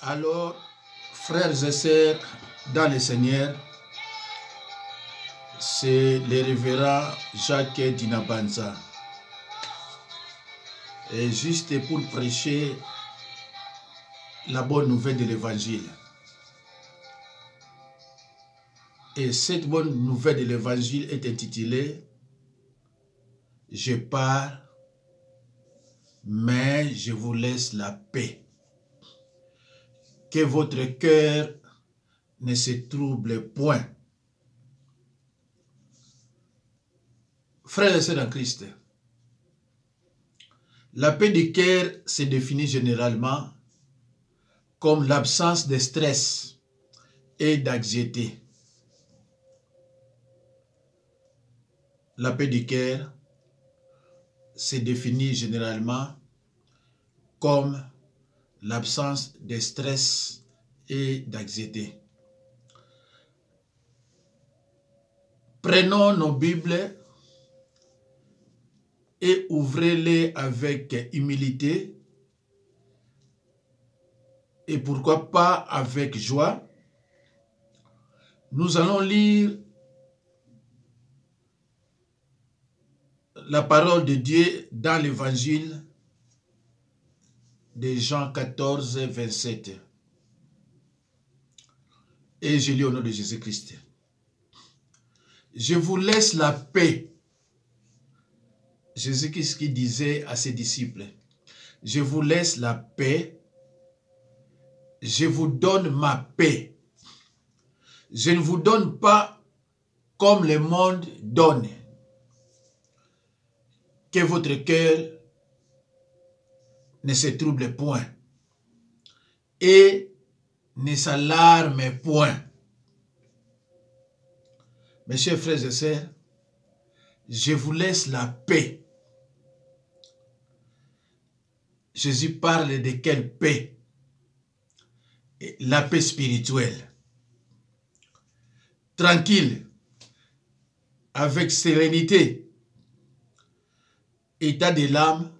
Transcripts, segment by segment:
Alors, frères et sœurs dans le Seigneur, c'est le révérend Jacques Dinabanza. Et juste pour prêcher la bonne nouvelle de l'évangile. Et cette bonne nouvelle de l'évangile est intitulée « Je pars, mais je vous laisse la paix. Que votre cœur ne se trouble point. » Frères et sœurs en Christ, la paix du cœur se définit généralement comme l'absence de stress et d'anxiété. La paix du cœur se définit généralement comme l'absence de stress et d'anxiété. Prenons nos Bibles et ouvrez-les avec humilité et pourquoi pas avec joie. Nous allons lire la parole de Dieu dans l'évangile de Jean 14, 27. Et je lis au nom de Jésus-Christ. Je vous laisse la paix. Jésus-Christ qui disait à ses disciples, je vous laisse la paix, je vous donne ma paix. Je ne vous donne pas comme le monde donne. Que votre cœur ne se trouble point et ne s'alarme point. Mes chers frères et sœurs, je vous laisse la paix. Jésus parle de quelle paix? La paix spirituelle. Tranquille, avec sérénité, état de l'âme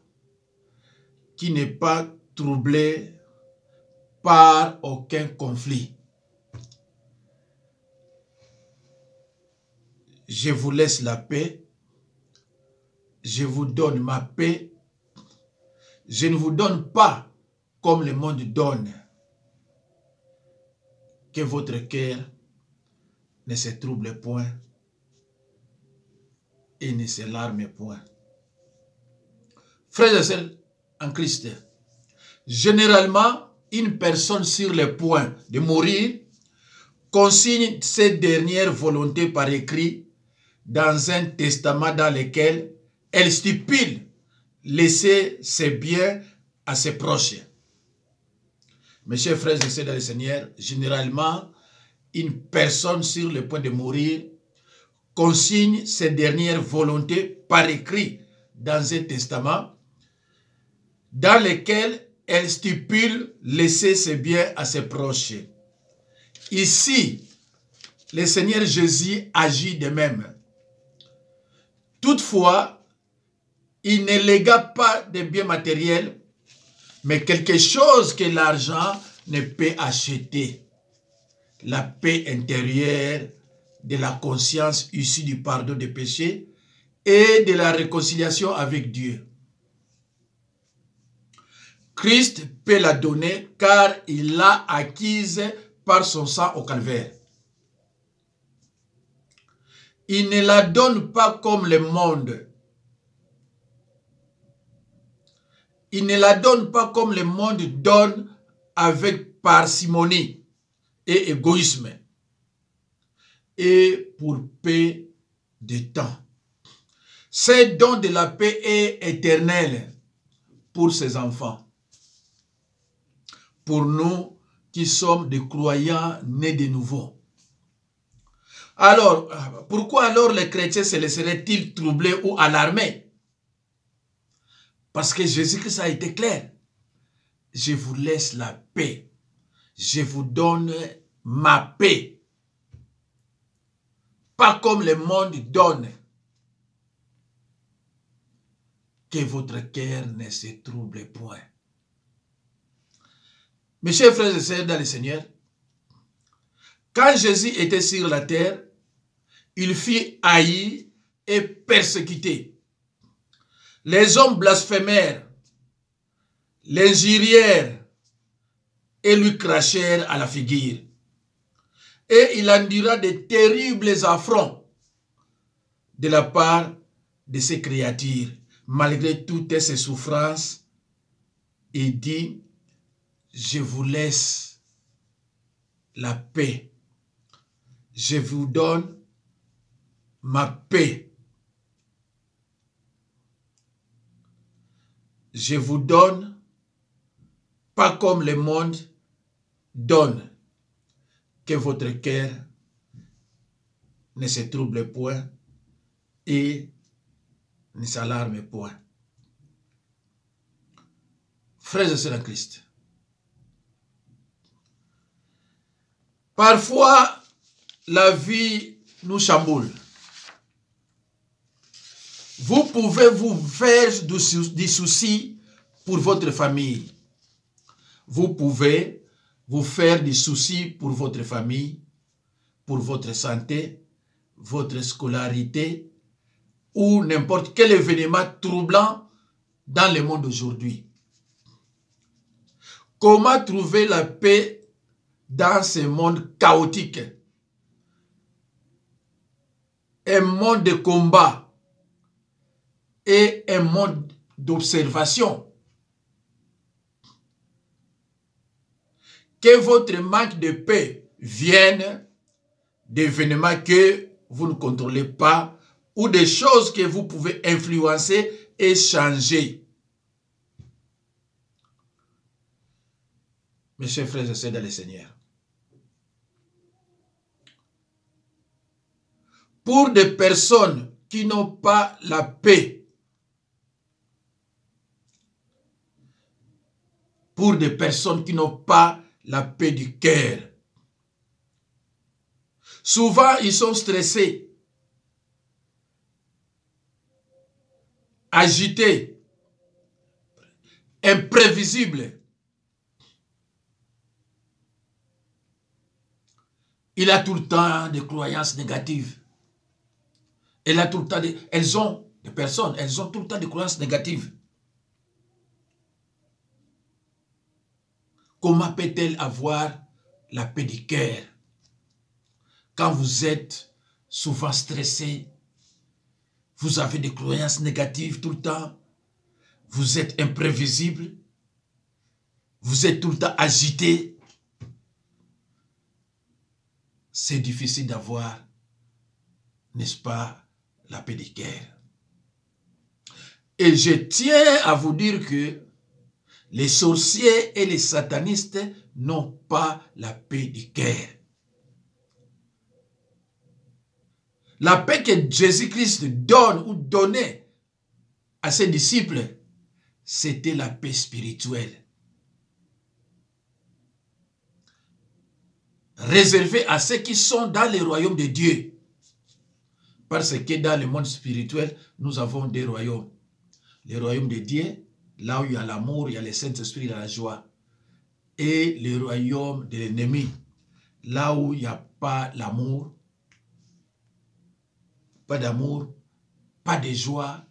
qui n'est pas troublé par aucun conflit. Je vous laisse la paix, je vous donne ma paix, je ne vous donne pas comme le monde donne. Que votre cœur ne se trouble point et ne s'alarme point. Frères et sœurs en Christ, généralement, une personne sur le point de mourir consigne ses dernières volontés par écrit dans un testament dans lequel elle stipule laisser ses biens à ses proches. Mes chers frères et sœurs dans le Seigneur, généralement, une personne sur le point de mourir consigne ses dernières volontés par écrit dans un testament dans lequel elle stipule laisser ses biens à ses proches. Ici, le Seigneur Jésus agit de même. Toutefois, il ne légua pas de biens matériels, mais quelque chose que l'argent ne peut acheter. La paix intérieure de la conscience issue du pardon des péchés et de la réconciliation avec Dieu. Christ peut la donner car il l'a acquise par son sang au calvaire. Il ne la donne pas comme le monde. Il ne la donne pas comme le monde donne avec parcimonie et égoïsme et pour paix de temps. Ce don de la paix est éternel pour ses enfants. Pour nous qui sommes des croyants nés de nouveau. Alors, pourquoi alors les chrétiens se laisseraient-ils troubler ou alarmer? Parce que Jésus-Christ a été clair. Je vous laisse la paix. Je vous donne ma paix. Pas comme le monde donne. Que votre cœur ne se trouble point. Mes chers frères et sœurs dans le Seigneur, quand Jésus était sur la terre, il fut haï et persécuté. Les hommes blasphémèrent, l'injurièrent et lui crachèrent à la figure. Et il endura de terribles affronts de la part de ses créatures. Malgré toutes ses souffrances, il dit, je vous laisse la paix. Je vous donne ma paix. Je vous donne, pas comme le monde donne, que votre cœur ne se trouble point et ne s'alarme point. Frères et sœurs en Christ, parfois la vie nous chamboule. Vous pouvez vous faire des soucis pour votre famille. Vous pouvez vous faire des soucis pour votre famille, pour votre santé, votre scolarité ou n'importe quel événement troublant dans le monde aujourd'hui. Comment trouver la paix dans ce monde chaotique? Un monde de combat et un monde d'observation. Que votre manque de paix vienne d'événements que vous ne contrôlez pas ou des choses que vous pouvez influencer et changer. Mes chers frères et sœurs dans le Seigneur, pour des personnes qui n'ont pas la paix, pour des personnes qui n'ont pas la paix du cœur, souvent ils sont stressés, agités, imprévisibles. Il a tout le temps des croyances négatives. Elles ont tout le temps des croyances négatives. Comment peut-elle avoir la paix du cœur quand vous êtes souvent stressé, vous avez des croyances négatives tout le temps, vous êtes imprévisible, vous êtes tout le temps agité? C'est difficile d'avoir, n'est-ce pas, la paix du cœur. Et je tiens à vous dire que les sorciers et les satanistes n'ont pas la paix du cœur. La paix que Jésus-Christ donne ou donnait à ses disciples, c'était la paix spirituelle. Réservée à ceux qui sont dans le royaume de Dieu. Parce que dans le monde spirituel, nous avons des royaumes. Le royaume de Dieu, là où il y a l'amour, il y a le Saint-Esprit, il y a la joie. Et le royaume de l'ennemi, là où il n'y a pas l'amour, pas d'amour, pas de joie,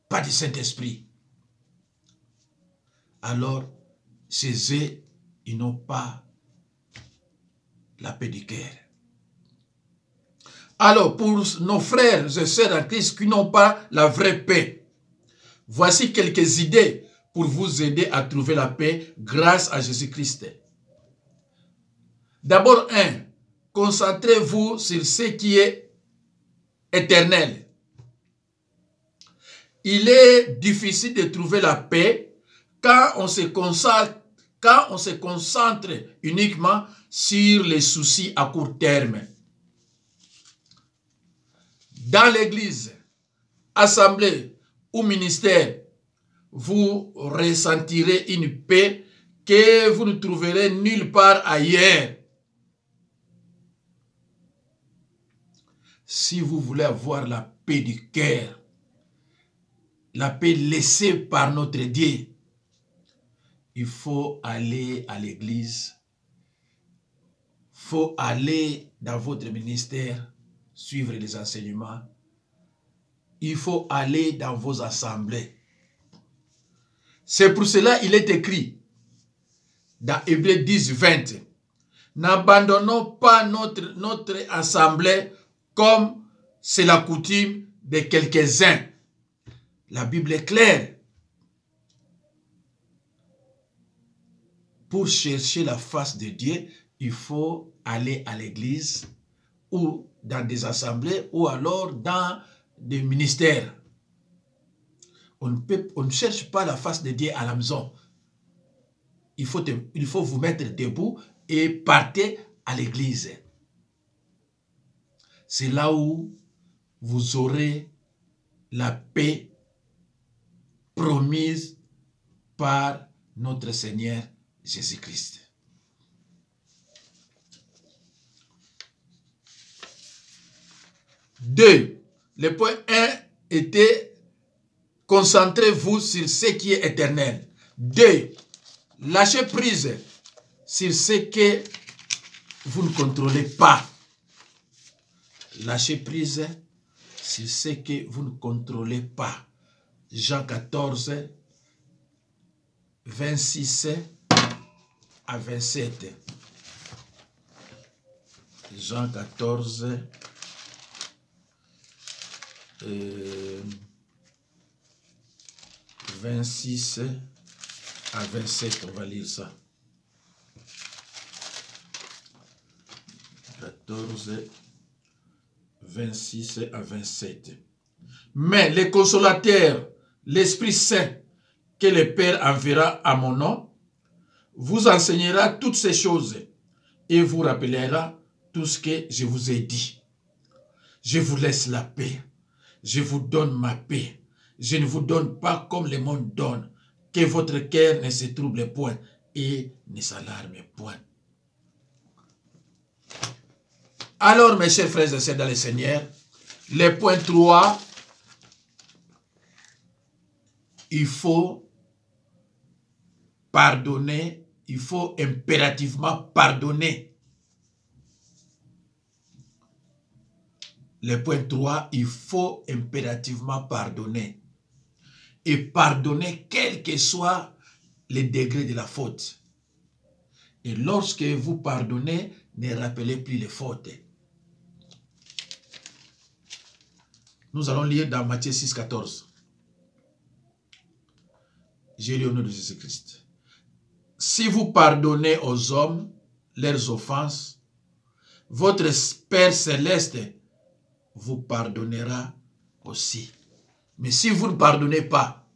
pas de Saint-Esprit. Alors, chez eux, ils n'ont pas la paix du cœur. Alors, pour nos frères et sœurs en Christ qui n'ont pas la vraie paix, voici quelques idées pour vous aider à trouver la paix grâce à Jésus-Christ. D'abord, concentrez-vous sur ce qui est éternel. Il est difficile de trouver la paix quand on se concentre uniquement sur les soucis à court terme. Dans l'église, assemblée ou ministère, vous ressentirez une paix que vous ne trouverez nulle part ailleurs. Si vous voulez avoir la paix du cœur, la paix laissée par notre Dieu, il faut aller à l'église, il faut aller dans votre ministère, suivre les enseignements, il faut aller dans vos assemblées. C'est pour cela qu'il est écrit dans Hébreux 10, 20. N'abandonnons pas notre assemblée comme c'est la coutume de quelques-uns. La Bible est claire. Pour chercher la face de Dieu, il faut aller à l'église ou dans des assemblées ou alors dans des ministères. On ne cherche pas la face de Dieu à la maison. Il faut vous mettre debout et partez à l'église. C'est là où vous aurez la paix promise par notre Seigneur Jésus-Christ. Deux, le point 1 était concentrez-vous sur ce qui est éternel. 2. Lâchez prise sur ce que vous ne contrôlez pas. Lâchez prise sur ce que vous ne contrôlez pas. Jean 14, 26 à 27. Jean 14, 26 à 27, on va lire ça. 14, 26 à 27. Mais le consolateur, l'Esprit Saint, que le Père enverra à mon nom, vous enseignera toutes ces choses et vous rappellera tout ce que je vous ai dit. Je vous laisse la paix. Je vous donne ma paix. Je ne vous donne pas comme le monde donne. Que votre cœur ne se trouble point et ne s'alarme point. Alors, mes chers frères et sœurs dans le Seigneur, le point 3, il faut pardonner, il faut impérativement pardonner. Le point 3, il faut impérativement pardonner. Et pardonner quel que soit le degré de la faute. Et lorsque vous pardonnez, ne rappelez plus les fautes. Nous allons lire dans Matthieu 6, 14. J'ai lu au nom de Jésus-Christ. Si vous pardonnez aux hommes leurs offenses, votre Père céleste vous pardonnera aussi. Mais si vous ne pardonnez pas,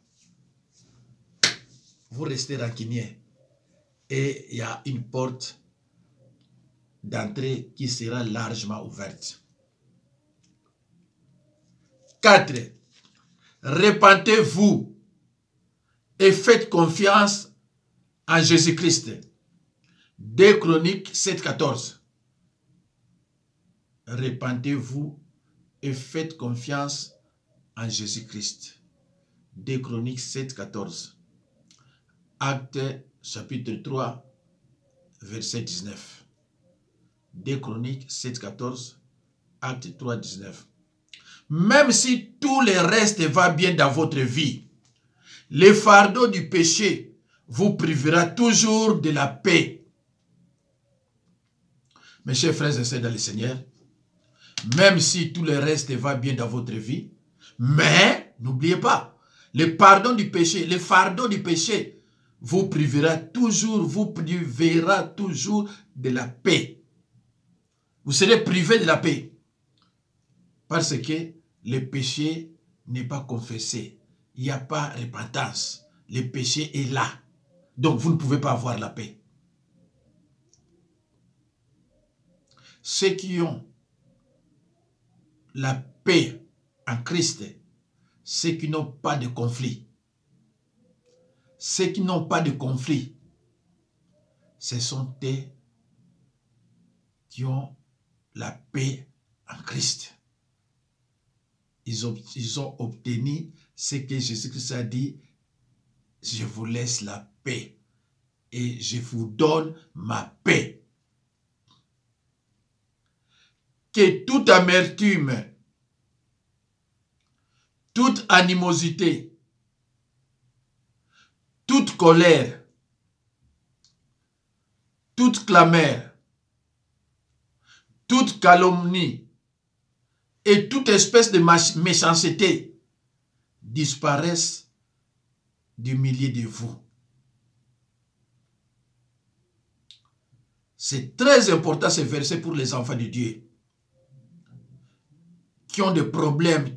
vous restez rancunier. Et il y a une porte d'entrée qui sera largement ouverte. 4. Repentez-vous et faites confiance en Jésus-Christ. 2 Chroniques 7, 14. Repentez-vous et faites confiance en Jésus-Christ. 2 Chroniques 7, 14. Acte chapitre 3, verset 19. 2 Chroniques 7, 14. Acte 3, 19. Même si tout le reste va bien dans votre vie, le fardeau du péché vous privera toujours de la paix. Mes chers frères et sœurs dans le Seigneur, même si tout le reste va bien dans votre vie, mais n'oubliez pas, le pardon du péché, le fardeau du péché vous privera toujours de la paix. Vous serez privé de la paix. Parce que le péché n'est pas confessé. Il n'y a pas repentance. Le péché est là. Donc vous ne pouvez pas avoir la paix. Ceux qui ont la paix en Christ, ceux qui n'ont pas de conflit. Ceux qui n'ont pas de conflit, ce sont eux qui ont la paix en Christ. Ils ont obtenu ce que Jésus-Christ a dit, je vous laisse la paix. et je vous donne ma paix. Que toute amertume, toute animosité, toute colère, toute clameur, toute calomnie et toute espèce de méchanceté disparaissent du milieu de vous. C'est très important ce verset pour les enfants de Dieu qui ont des problèmes,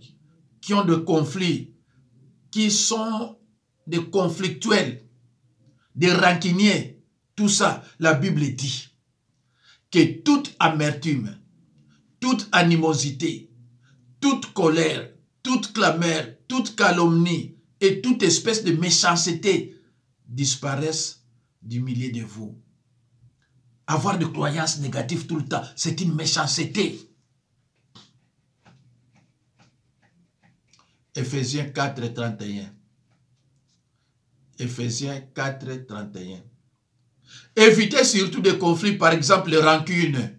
qui ont des conflits, qui sont des conflictuels, des rancuniers. Tout ça, la Bible dit que toute amertume, toute animosité, toute colère, toute clameur, toute calomnie et toute espèce de méchanceté disparaissent du milieu de vous. Avoir des croyances négatives tout le temps, c'est une méchanceté. Ephésiens 4, 31. Ephésiens 4, 31. Évitez surtout des conflits, par exemple les rancunes.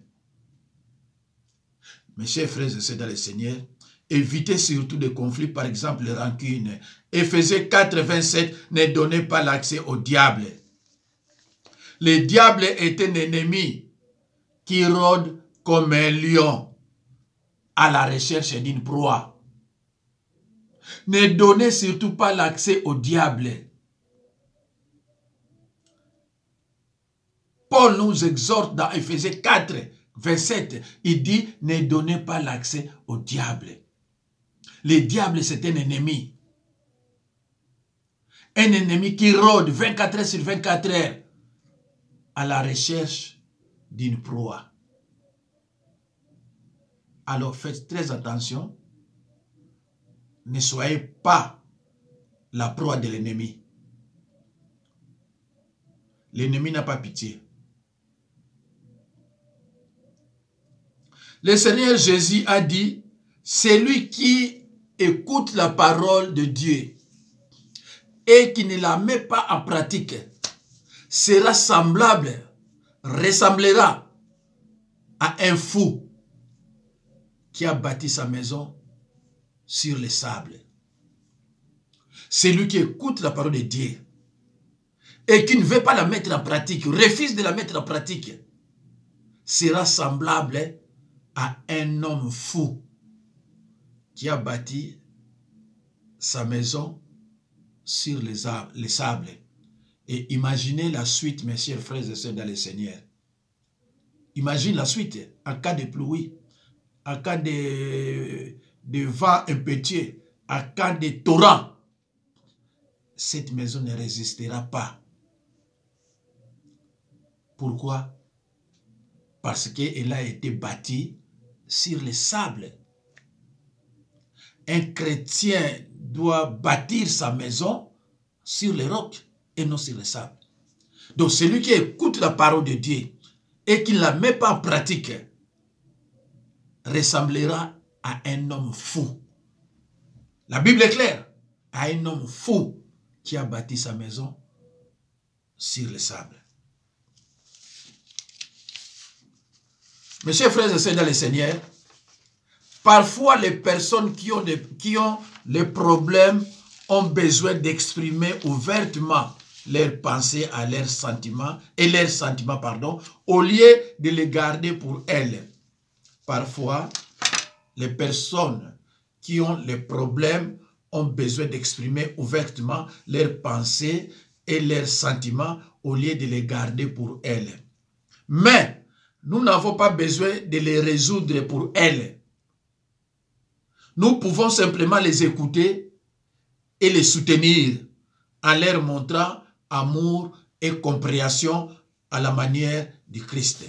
Mes chers frères et sœurs dans le Seigneur, évitez surtout des conflits, par exemple les rancunes. Ephésiens 4, 27, ne donnez pas l'accès au diable. Le diable est un ennemi qui rôde comme un lion à la recherche d'une proie. Ne donnez surtout pas l'accès au diable. Paul nous exhorte dans Ephésiens 4, 27, il dit, ne donnez pas l'accès au diable. Le diable, c'est un ennemi. Un ennemi qui rôde 24 heures sur 24 heures à la recherche d'une proie. Alors faites très attention. Ne soyez pas la proie de l'ennemi. L'ennemi n'a pas pitié. Le Seigneur Jésus a dit, celui qui écoute la parole de Dieu et qui ne la met pas en pratique sera semblable, ressemblera à un fou qui a bâti sa maison sur le sable. Celui qui écoute la parole de Dieu et qui ne veut pas la mettre en pratique, refuse de la mettre en pratique, sera semblable à un homme fou qui a bâti sa maison sur les sables. Et imaginez la suite, mes chers frères et sœurs dans le Seigneur. Imagine la suite en cas de pluie, en cas de vent impétueux, en cas de torrent. Cette maison ne résistera pas. Pourquoi? Parce qu'elle a été bâtie sur le sable. Un chrétien doit bâtir sa maison sur les rocs et non sur le sable. Donc celui qui écoute la parole de Dieu et qui ne la met pas en pratique ressemblera à un homme fou. La Bible est claire. À un homme fou qui a bâti sa maison sur le sable. Mes chers frères et sœurs dans le Seigneur, parfois les personnes qui ont les problèmes ont besoin d'exprimer ouvertement leurs pensées à leurs sentiments, au lieu de les garder pour elles. Parfois, les personnes qui ont les problèmes ont besoin d'exprimer ouvertement leurs pensées et leurs sentiments au lieu de les garder pour elles. Mais nous n'avons pas besoin de les résoudre pour elles. Nous pouvons simplement les écouter et les soutenir en leur montrant amour et compréhension à la manière du Christ.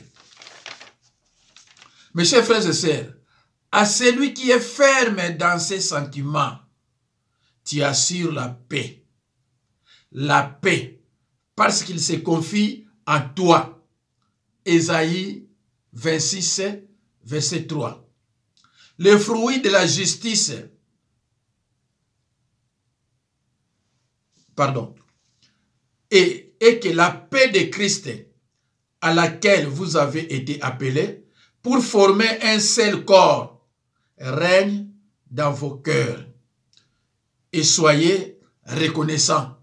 Mes chers frères et sœurs, à celui qui est ferme dans ses sentiments, tu assures la paix. La paix, parce qu'il se confie en toi. Ésaïe 26, verset 3. Le fruit de la justice, et et que la paix de Christ à laquelle vous avez été appelés pour former un seul corps règne dans vos cœurs. Et soyez reconnaissants.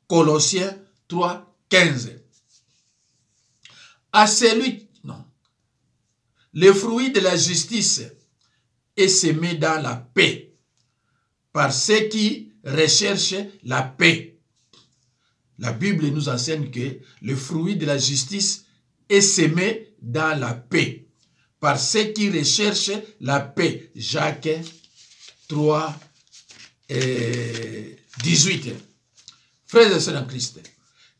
Colossiens 3, 15. À celui, non, le fruit de la justice est semé dans la paix par ceux qui recherchent la paix. La Bible nous enseigne que le fruit de la justice est semé dans la paix par ceux qui recherchent la paix. Jacques 3, 18. Frères et sœurs en Christ,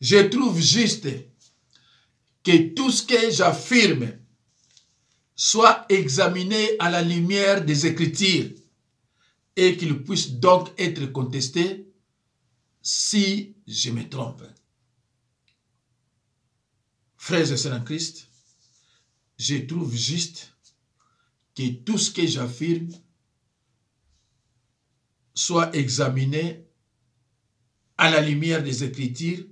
je trouve juste que tout ce que j'affirme soit examiné à la lumière des Écritures et qu'il puisse donc être contesté si je me trompe. Frères et sœurs en Christ, je trouve juste que tout ce que j'affirme soit examiné à la lumière des Écritures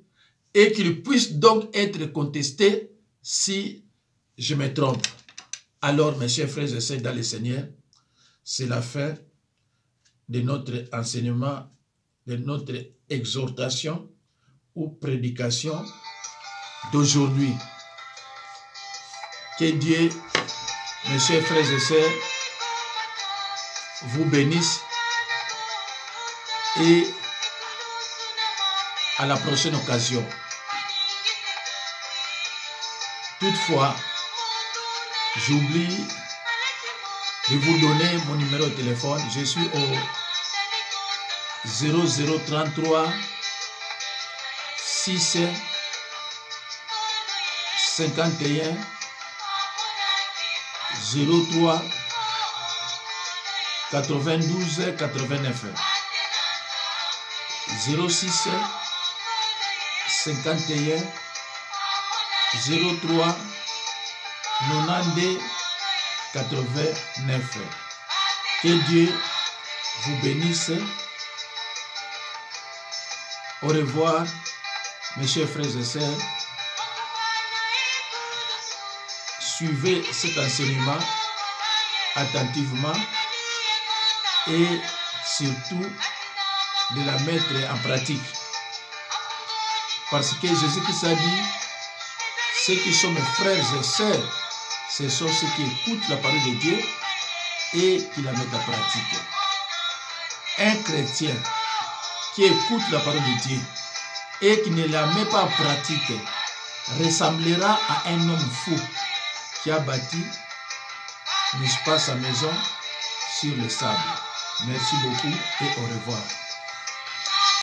et qu'il puisse donc être contesté si je me trompe. Alors, mes chers frères et sœurs dans le Seigneur, c'est la fin de notre enseignement, de notre exhortation ou prédication d'aujourd'hui. Que Dieu, mes chers frères et sœurs, vous bénisse et à la prochaine occasion. Toutefois, j'oublie de vous donner mon numéro de téléphone. Je suis au 0033 6 51 03 92 89 06 51 03 92 89. Que Dieu vous bénisse. Au revoir, mes chers frères et sœurs. Suivez cet enseignement attentivement et surtout de la mettre en pratique. Parce que Jésus-Christ a dit, ceux qui sont mes frères et sœurs, ce sont ceux qui écoutent la parole de Dieu et qui la mettent en pratique. Un chrétien qui écoute la parole de Dieu et qui ne la met pas en pratique ressemblera à un homme fou qui a bâti, n'est-ce pas, sa maison sur le sable. Merci beaucoup et au revoir.